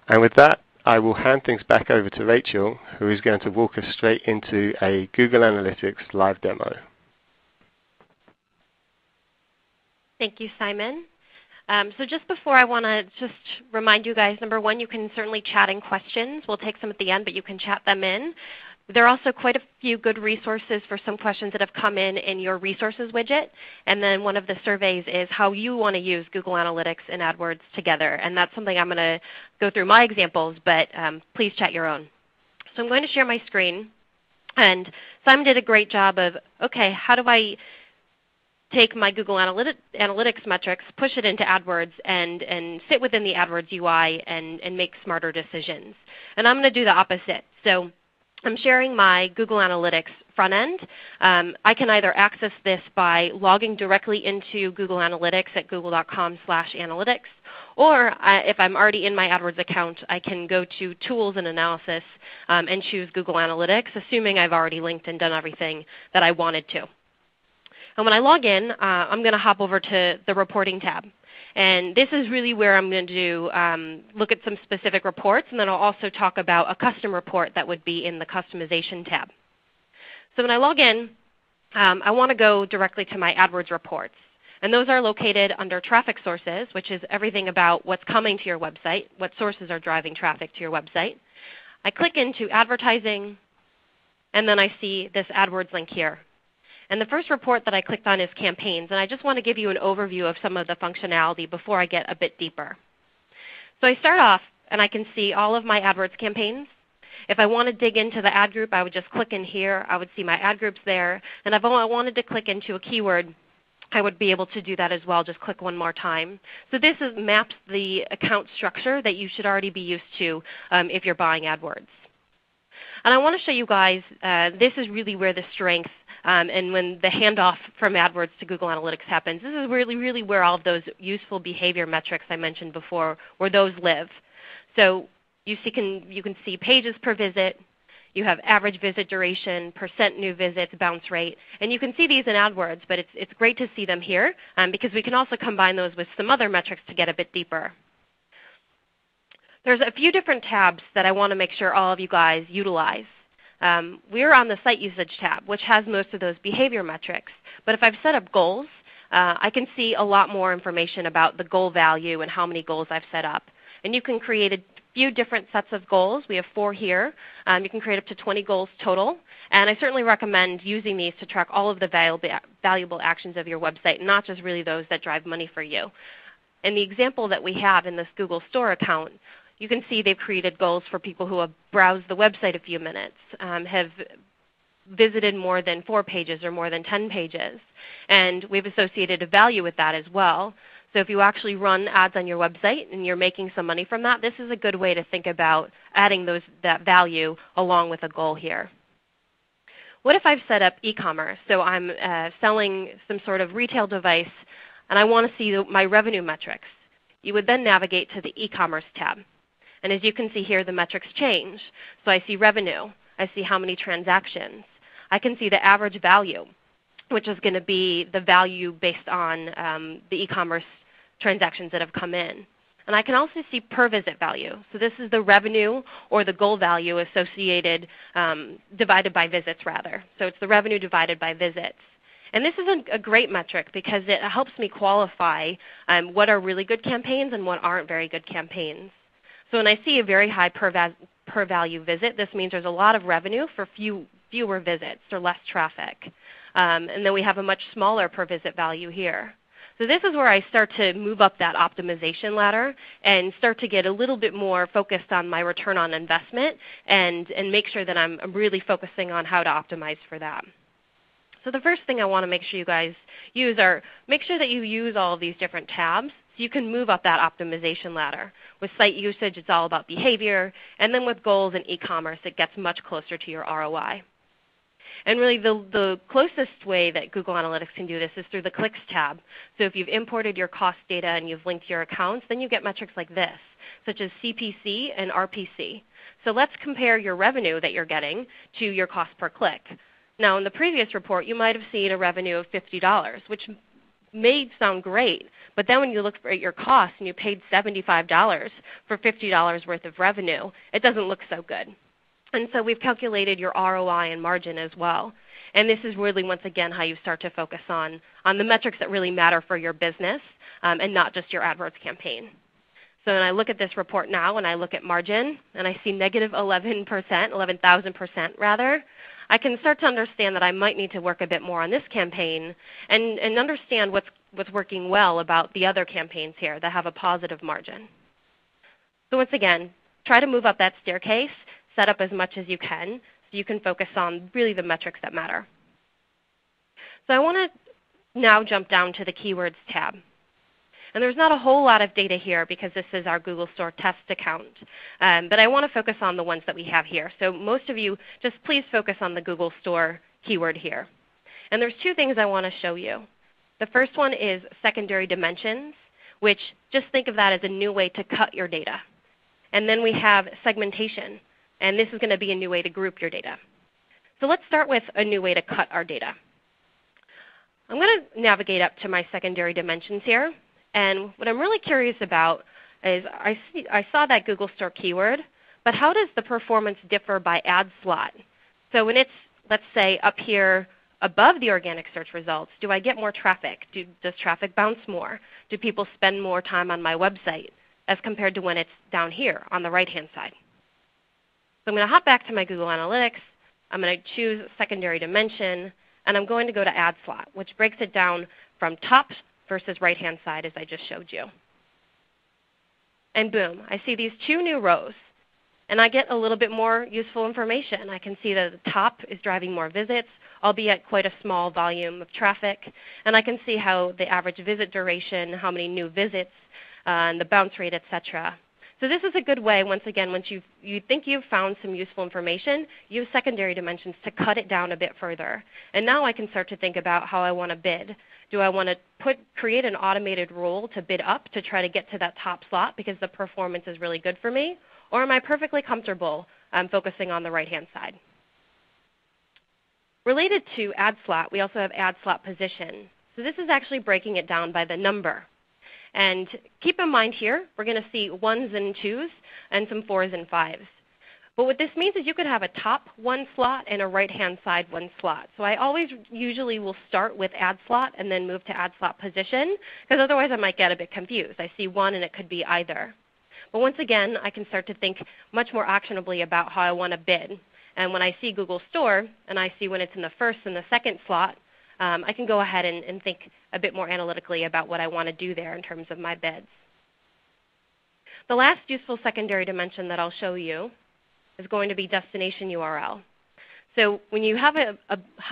C: And with that, I will hand things back over to Rachel, who is going to walk us straight into a Google Analytics live demo.
B: Thank you, Simon. So just before, I want to just remind you guys, number one, you can certainly chat in questions. We'll take some at the end, but you can chat them in. There are also quite a few good resources for some questions that have come in your resources widget. And then one of the surveys is how you want to use Google Analytics and AdWords together. And that's something I'm going to go through my examples, but please chat your own. So I'm going to share my screen. And Simon did a great job of, okay, how do I take my Google Analytics metrics, push it into AdWords, and sit within the AdWords UI and make smarter decisions. And I'm going to do the opposite. So I'm sharing my Google Analytics front end. I can either access this by logging directly into Google Analytics at google.com/analytics, or if I'm already in my AdWords account, I can go to Tools and Analysis and choose Google Analytics, assuming I've already linked and done everything that I wanted to. And when I log in, I'm going to hop over to the Reporting tab. And this is really where I'm going to look at some specific reports, and then I'll also talk about a custom report that would be in the Customization tab. So when I log in, I want to go directly to my AdWords reports. And those are located under Traffic Sources, which is everything about what's coming to your website, what sources are driving traffic to your website. I click into Advertising, and then I see this AdWords link here. And the first report that I clicked on is Campaigns, and I just want to give you an overview of some of the functionality before I get a bit deeper. So I start off, and I can see all of my AdWords campaigns. If I want to dig into the ad group, I would just click in here. I would see my ad groups there. And if I wanted to click into a keyword, I would be able to do that as well. Just click one more time. So this maps the account structure that you should already be used to if you're buying AdWords. And I want to show you guys, this is really where the strength and when the handoff from AdWords to Google Analytics happens. This is really where all of those useful behavior metrics I mentioned before, where those live. So you can see pages per visit. You have average visit duration, % new visits, bounce rate. And you can see these in AdWords, but it's great to see them here because we can also combine those with some other metrics to get a bit deeper. There's a few different tabs that I want to make sure all of you guys utilize. We're on the Site Usage tab, which has most of those behavior metrics. But if I've set up goals, I can see a lot more information about the goal value and how many goals I've set up. And you can create a few different sets of goals. We have 4 here. You can create up to 20 goals total. And I certainly recommend using these to track all of the valuable actions of your website, not just really those that drive money for you. In the example that we have in this Google Store account, you can see they've created goals for people who have browsed the website a few minutes, have visited more than 4 pages or more than 10 pages. And we've associated a value with that as well. So if you actually run ads on your website and you're making some money from that, this is a good way to think about adding that value along with a goal here. What if I've set up e-commerce? So I'm selling some sort of retail device, and I want to see my revenue metrics. You would then navigate to the e-commerce tab. And as you can see here, the metrics change. So I see revenue. I see how many transactions. I can see the average value, which is going to be the value based on the e-commerce transactions that have come in. And I can also see per visit value. So this is the revenue or the goal value associated, divided by visits rather. So it's the revenue divided by visits. And this is a great metric because it helps me qualify what are really good campaigns and what aren't very good campaigns. So when I see a very high per value visit, this means there's a lot of revenue for fewer visits or less traffic. And then we have a much smaller per visit value here. So this is where I start to move up that optimization ladder and start to get a little bit more focused on my return on investment and make sure that I'm really focusing on how to optimize for that. So the first thing I want to make sure you guys use are make sure that you use all of these different tabs so you can move up that optimization ladder. With site usage, it's all about behavior. And then with goals and e-commerce, it gets much closer to your ROI. And really the closest way that Google Analytics can do this is through the Clicks tab. So if you've imported your cost data and you've linked your accounts, then you get metrics like this, such as CPC and RPC. So let's compare your revenue that you're getting to your cost per click. Now in the previous report, you might have seen a revenue of $50, which may sound great, but then when you look at your costs and you paid $75 for $50 worth of revenue, it doesn't look so good. And so we've calculated your ROI and margin as well. And this is really, once again, how you start to focus on the metrics that really matter for your business and not just your AdWords campaign. So when I look at this report now and I look at margin and I see negative 11%, 11,000% rather, I can start to understand that I might need to work a bit more on this campaign and understand what's working well about the other campaigns here that have a positive margin. So once again, try to move up that staircase. Set up as much as you can so you can focus on really the metrics that matter. So I want to now jump down to the Keywords tab. And there's not a whole lot of data here because this is our Google Store test account. But I want to focus on the ones that we have here. So most of you, just please focus on the Google Store keyword here. And there's 2 things I want to show you. The first one is secondary dimensions, which just think of that as a new way to cut your data. And then we have segmentation. And this is going to be a new way to group your data. So let's start with a new way to cut our data. I'm going to navigate up to my secondary dimensions here. And what I'm really curious about is I saw that Google Store keyword, but how does the performance differ by ad slot? So when it's, let's say, up here above the organic search results, do I get more traffic? Does traffic bounce more? Do people spend more time on my website as compared to when it's down here on the right-hand side? So I'm going to hop back to my Google Analytics. I'm going to choose secondary dimension, and I'm going to go to ad slot, which breaks it down from top versus right-hand side as I just showed you. And boom, I see these 2 new rows. And I get a little bit more useful information. I can see that the top is driving more visits, albeit quite a small volume of traffic. And I can see how the average visit duration, how many new visits, and the bounce rate, etc. So this is a good way, once again, once you think you've found some useful information, use secondary dimensions to cut it down a bit further. And now I can start to think about how I want to bid. Do I want to create an automated rule to bid up to try to get to that top slot because the performance is really good for me? Or am I perfectly comfortable focusing on the right-hand side? Related to ad slot, we also have ad slot position. So this is actually breaking it down by the number. And keep in mind here, we're going to see 1s and 2s and some 4s and 5s. But what this means is you could have a top 1 slot and a right-hand side 1 slot. So I always usually will start with ad slot and then move to ad slot position, because otherwise I might get a bit confused. I see 1 and it could be either. But once again, I can start to think much more actionably about how I want to bid. And when I see Google Store and I see when it's in the first and the second slot, I can go ahead and think a bit more analytically about what I want to do there in terms of my bids. The last useful secondary dimension that I'll show you is going to be destination URL. So when you have a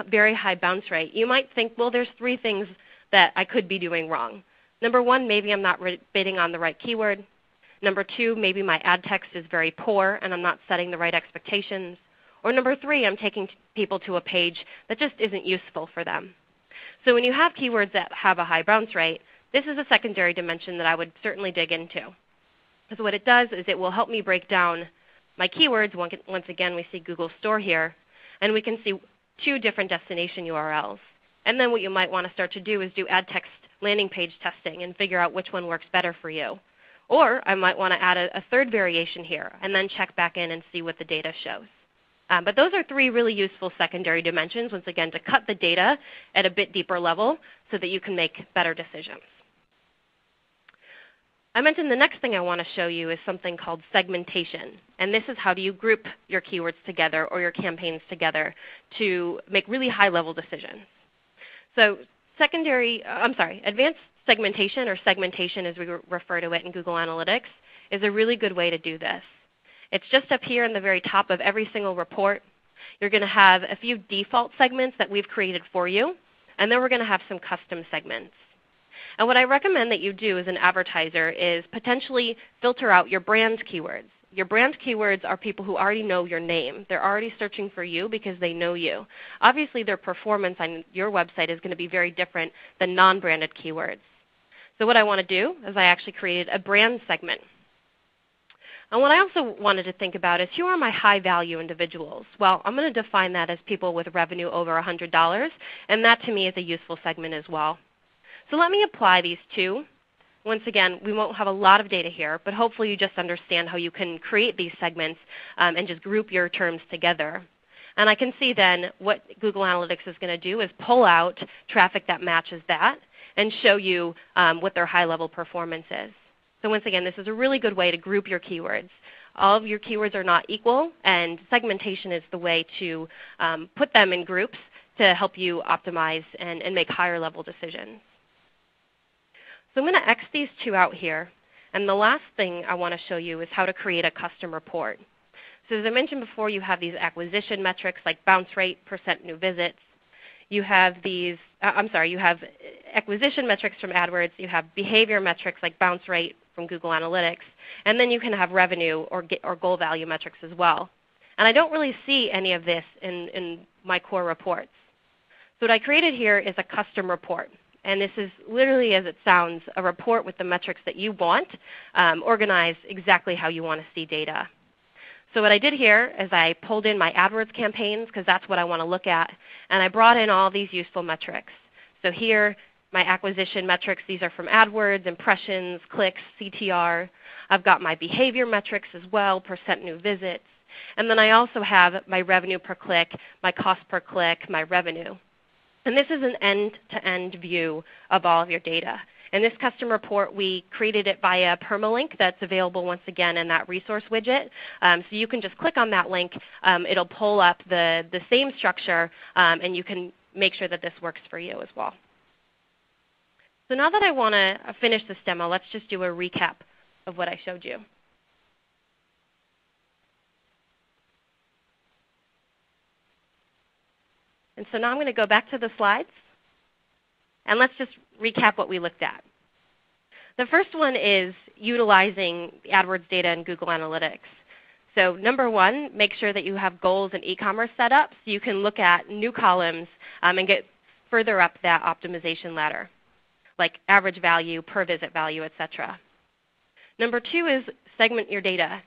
B: very high bounce rate, you might think, well, there's 3 things that I could be doing wrong. Number 1, maybe I'm not bidding on the right keyword. Number 2, maybe my ad text is very poor and I'm not setting the right expectations. Or number 3, I'm taking people to a page that just isn't useful for them. So when you have keywords that have a high bounce rate, this is a secondary dimension that I would certainly dig into. Because what it does is it will help me break down my keywords. Once again, we see Google Store here. And we can see 2 different destination URLs. And then what you might want to start to do is do ad text landing page testing and figure out which one works better for you. Or I might want to add a 3rd variation here and then check back in and see what the data shows. But those are 3 really useful secondary dimensions, once again, to cut the data at a bit deeper level so that you can make better decisions. I mentioned the next thing I want to show you is something called segmentation. And this is how do you group your keywords together or your campaigns together to make really high-level decisions. So advanced segmentation, or segmentation as we refer to it in Google Analytics, is a really good way to do this. It's just up here in the very top of every single report. You're going to have a few default segments that we've created for you, and then we're going to have some custom segments. And what I recommend that you do as an advertiser is potentially filter out your brand keywords. Your brand keywords are people who already know your name. They're already searching for you because they know you. Obviously, their performance on your website is going to be very different than non-branded keywords. So what I want to do is I actually created a brand segment. And what I also wanted to think about is who are my high-value individuals? Well, I'm going to define that as people with revenue over $100, and that to me is a useful segment as well. So let me apply these 2. Once again, we won't have a lot of data here, but hopefully you just understand how you can create these segments and just group your terms together. And I can see then what Google Analytics is going to do is pull out traffic that matches that and show you what their high-level performance is. So once again, this is a really good way to group your keywords. All of your keywords are not equal, and segmentation is the way to put them in groups to help you optimize and make higher-level decisions. So I'm going to X these 2 out here. And the last thing I want to show you is how to create a custom report. So as I mentioned before, you have these acquisition metrics like bounce rate, % new visits. You have you have acquisition metrics from AdWords. You have behavior metrics like bounce rate from Google Analytics. And then you can have revenue or goal value metrics as well. And I don't really see any of this in my core reports. So what I created here is a custom report. And this is literally, as it sounds, a report with the metrics that you want, organized exactly how you want to see data. So what I did here is I pulled in my AdWords campaigns, because that's what I want to look at, and I brought in all these useful metrics. So here, my acquisition metrics, these are from AdWords, impressions, clicks, CTR. I've got my behavior metrics as well, % new visits. And then I also have my revenue per click, my cost per click, my revenue. And this is an end-to-end view of all of your data. In this custom report, we created it via a permalink that's available once again in that resource widget. So you can just click on that link. It'll pull up the same structure, and you can make sure that this works for you as well. So now that I want to finish this demo, let's just do a recap of what I showed you. And so now I'm going to go back to the slides, and let's just recap what we looked at. The first one is utilizing AdWords data in Google Analytics. So number 1, make sure that you have goals in e-commerce set up so you can look at new columns and get further up that optimization ladder, like average value, per visit value, etc. Number 2 is segment your data.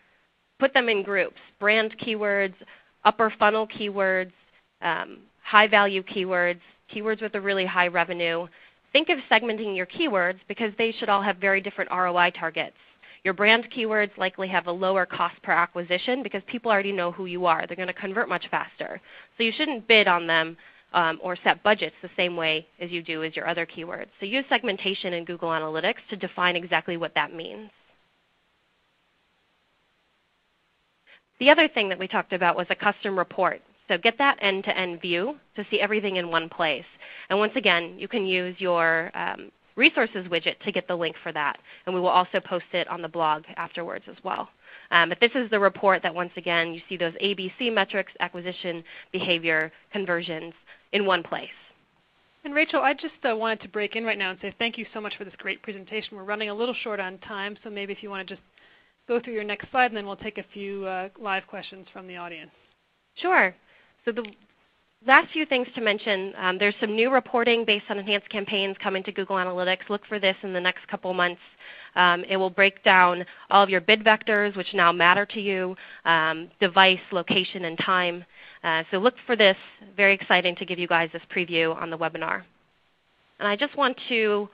B: Put them in groups, brand keywords, upper funnel keywords, high-value keywords, keywords with a really high revenue. Think of segmenting your keywords because they should all have very different ROI targets. Your brand keywords likely have a lower cost per acquisition because people already know who you are. They're going to convert much faster. So you shouldn't bid on them or set budgets the same way as you do as your other keywords. So use segmentation in Google Analytics to define exactly what that means. The other thing that we talked about was a custom report. So get that end-to-end view to see everything in one place. And once again, you can use your resources widget to get the link for that. And we will also post it on the blog afterwards as well. But this is the report that, once again, you see those ABC metrics, acquisition, behavior, conversions in one place.
A: And Rachel, I just wanted to break in right now and say thank you so much for this great presentation. We're running a little short on time, so maybe if you want to just go through your next slide, and then we'll take a few live questions from the audience.
B: Sure. So the last few things to mention, there's some new reporting based on enhanced campaigns coming to Google Analytics. Look for this in the next couple months. It will break down all of your bid vectors, which now matter to you, device, location, and time. So look for this. Very exciting to give you guys this preview on the webinar. And I just want to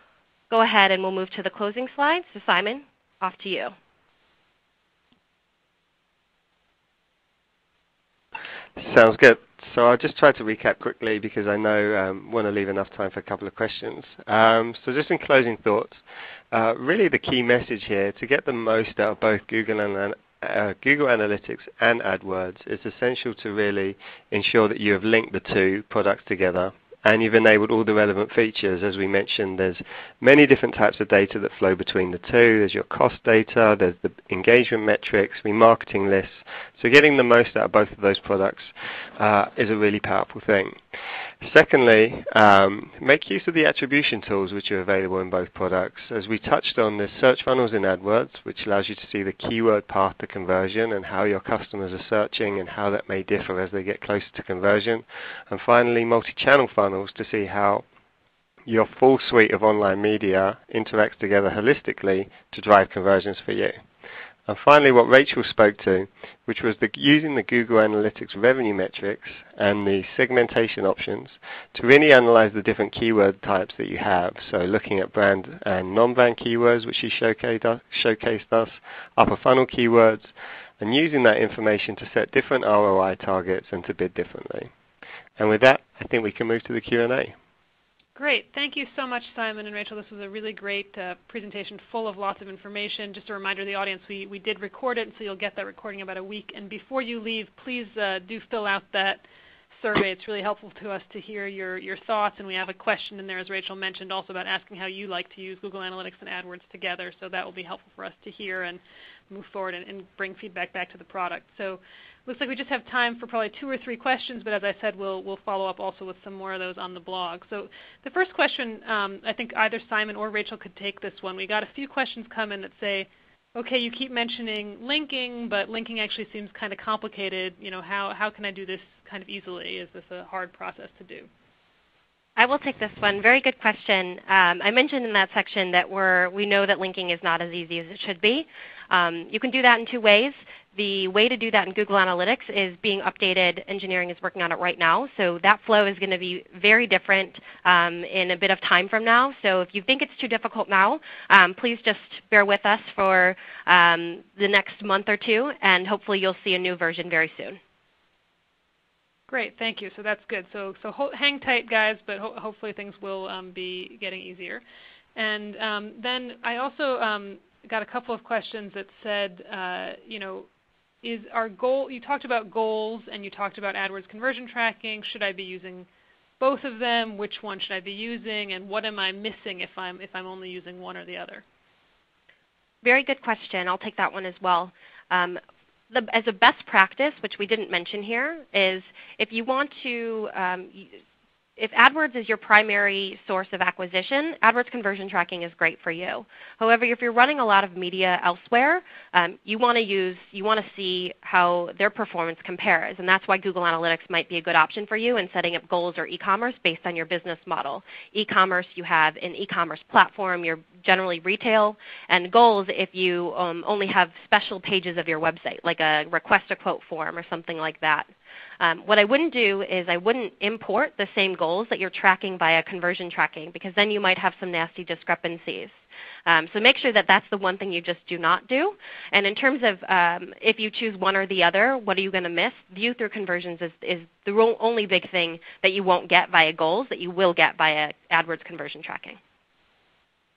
B: go ahead and we'll move to the closing slides. So Simon, off to you.
C: Sounds good. So I'll just try to recap quickly because I know want to leave enough time for a couple of questions. So just in closing thoughts, really the key message here, to get the most out of both Google Analytics and AdWords, it's essential to really ensure that you have linked the two products together and you've enabled all the relevant features. As we mentioned, there's many different types of data that flow between the two. There's your cost data, there's the engagement metrics, remarketing lists. So getting the most out of both of those products is a really powerful thing. Secondly, make use of the attribution tools which are available in both products. As we touched on, there's search funnels in AdWords, which allows you to see the keyword path to conversion and how your customers are searching and how that may differ as they get closer to conversion. And finally, multi-channel funnels to see how your full suite of online media interacts together holistically to drive conversions for you. And finally, what Rachel spoke to, which was using the Google Analytics revenue metrics and the segmentation options to really analyze the different keyword types that you have. So looking at brand and non-brand keywords, which she showcased us, upper funnel keywords, and using that information to set different ROI targets and to bid differently. And with that, I think we can move to the Q&A.
A: Great. Thank you so much, Simon and Rachel. This was a really great presentation full of lots of information. Just a reminder to the audience, we did record it, so you'll get that recording in about a week. And before you leave, please do fill out that survey. It's really helpful to us to hear your thoughts. And we have a question in there, as Rachel mentioned, also about asking how you like to use Google Analytics and AdWords together. So that will be helpful for us to hear and move forward and bring feedback back to the product. So looks like we just have time for probably 2 or 3 questions, but as I said, we'll follow up also with some more of those on the blog. So the first question, I think either Simon or Rachel could take this one. We got a few questions come in that say, okay, you keep mentioning linking, but linking actually seems kind of complicated. You know, how can I do this kind of easily? Is this a hard process to do?
B: I will take this one. Very good question. I mentioned in that section that we know that linking is not as easy as it should be. You can do that in 2 ways. The way to do that in Google Analytics is being updated. Engineering is working on it right now. So that flow is going to be very different in a bit of time from now. So if you think it's too difficult now, please just bear with us for the next month or 2, and hopefully you'll see a new version very soon.
A: Great, thank you. So that's good. So hang tight, guys, but hopefully things will be getting easier. And then I also got a couple of questions that said, you know, is our goal, you talked about goals and you talked about AdWords conversion tracking. Should I be using both of them? Which one should I be using? And what am I missing if I'm only using one or the other?
B: Very good question. I'll take that one as well. As a best practice, which we didn't mention here, is if you want to, if AdWords is your primary source of acquisition, AdWords conversion tracking is great for you. However, if you're running a lot of media elsewhere, you want to see how their performance compares, and that's why Google Analytics might be a good option for you in setting up goals or e-commerce based on your business model. E-commerce, you have an e-commerce platform, you're generally retail, and goals if you only have special pages of your website, like a request a quote form or something like that. What I wouldn't do is I wouldn't import the same goals that you're tracking via conversion tracking, because then you might have some nasty discrepancies. So make sure that that's the one thing you just do not do. And in terms of if you choose one or the other, what are you going to miss? View through conversions is the only big thing that you won't get via goals that you will get via AdWords conversion tracking.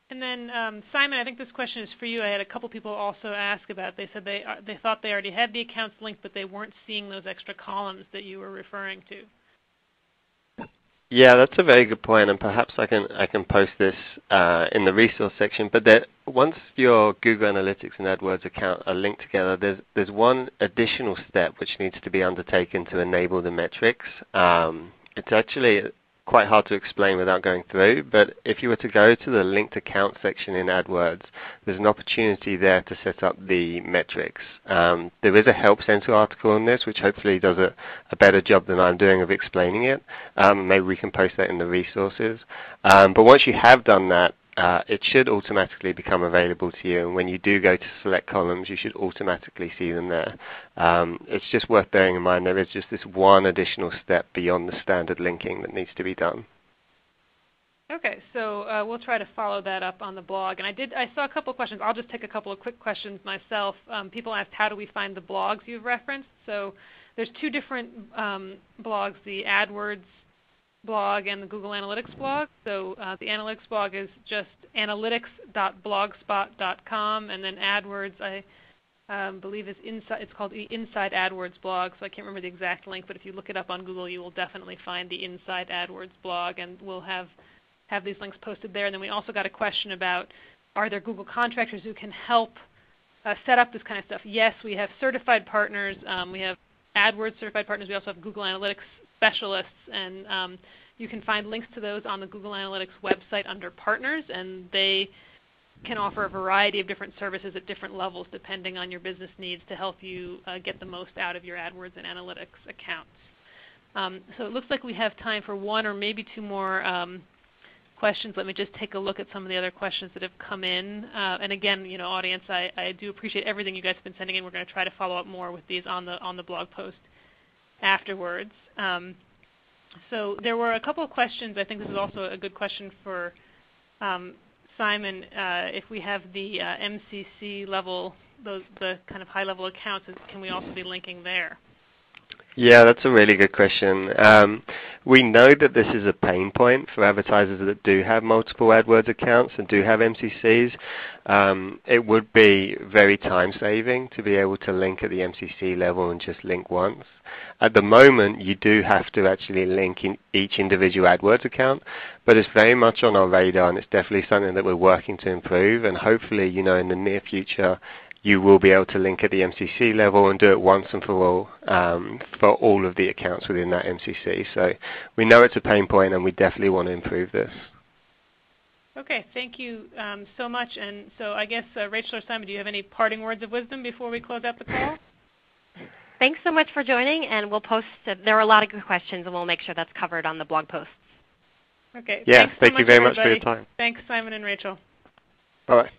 A: And then, Simon, I think this question is for you. I had a couple people also ask about it. They said they thought they already had the accounts linked, but they weren't seeing those extra columns that you were referring to.
C: Yeah, that's a very good point, and perhaps I can post this in the resource section. But once your Google Analytics and AdWords account are linked together, there's one additional step which needs to be undertaken to enable the metrics. It's actually quite hard to explain without going through, but if you were to go to the linked account section in AdWords, there's an opportunity there to set up the metrics. There is a Help Center article on this, which hopefully does a better job than I'm doing of explaining it. Maybe we can post that in the resources. But once you have done that, it should automatically become available to you, and when you do go to select columns, you should automatically see them there. It's just worth bearing in mind there is just this one additional step beyond the standard linking that needs to be done.
A: Okay, so we'll try to follow that up on the blog. And I saw a couple of questions. I'll just take a couple of quick questions myself. People asked, how do we find the blogs you've referenced? So there's two different blogs, the AdWords blog and the Google Analytics blog. So the Analytics blog is just analytics.blogspot.com, and then AdWords I believe is it's called the Inside AdWords blog. So I can't remember the exact link, but if you look it up on Google, you will definitely find the Inside AdWords blog, and we'll have these links posted there. And then we also got a question about, are there Google contractors who can help set up this kind of stuff? Yes, we have certified partners. We have AdWords certified partners. We also have Google Analytics specialists, and you can find links to those on the Google Analytics website under Partners, and they can offer a variety of different services at different levels depending on your business needs to help you get the most out of your AdWords and Analytics accounts. So it looks like we have time for one or maybe two more questions. Let me just take a look at some of the other questions that have come in. And again, audience, I do appreciate everything you guys have been sending in. We're going to try to follow up more with these on the blog post afterwards. So there were a couple of questions. I think this is also a good question for Simon. If we have the MCC level, the kind of high-level accounts, can we also be linking there?
C: Yeah, that's a really good question. We know that this is a pain point for advertisers that do have multiple AdWords accounts and do have MCCs. It would be very time-saving to be able to link at the MCC level and just link once. At the moment, you do have to actually link in each individual AdWords account, but it's very much on our radar, and it's definitely something that we're working to improve. And hopefully, in the near future, you will be able to link at the MCC level and do it once and for all of the accounts within that MCC. So we know it's a pain point, and we definitely want to improve this.
A: Okay, thank you so much. And so I guess, Rachel or Simon, do you have any parting words of wisdom before we close out the call?
B: Thanks so much for joining, and we'll post. There are a lot of good questions, and we'll make sure that's covered on the blog posts.
A: Okay.
C: Yeah,
A: thank
C: you very much for your time.
A: Thanks, Simon and Rachel.
C: Bye-bye.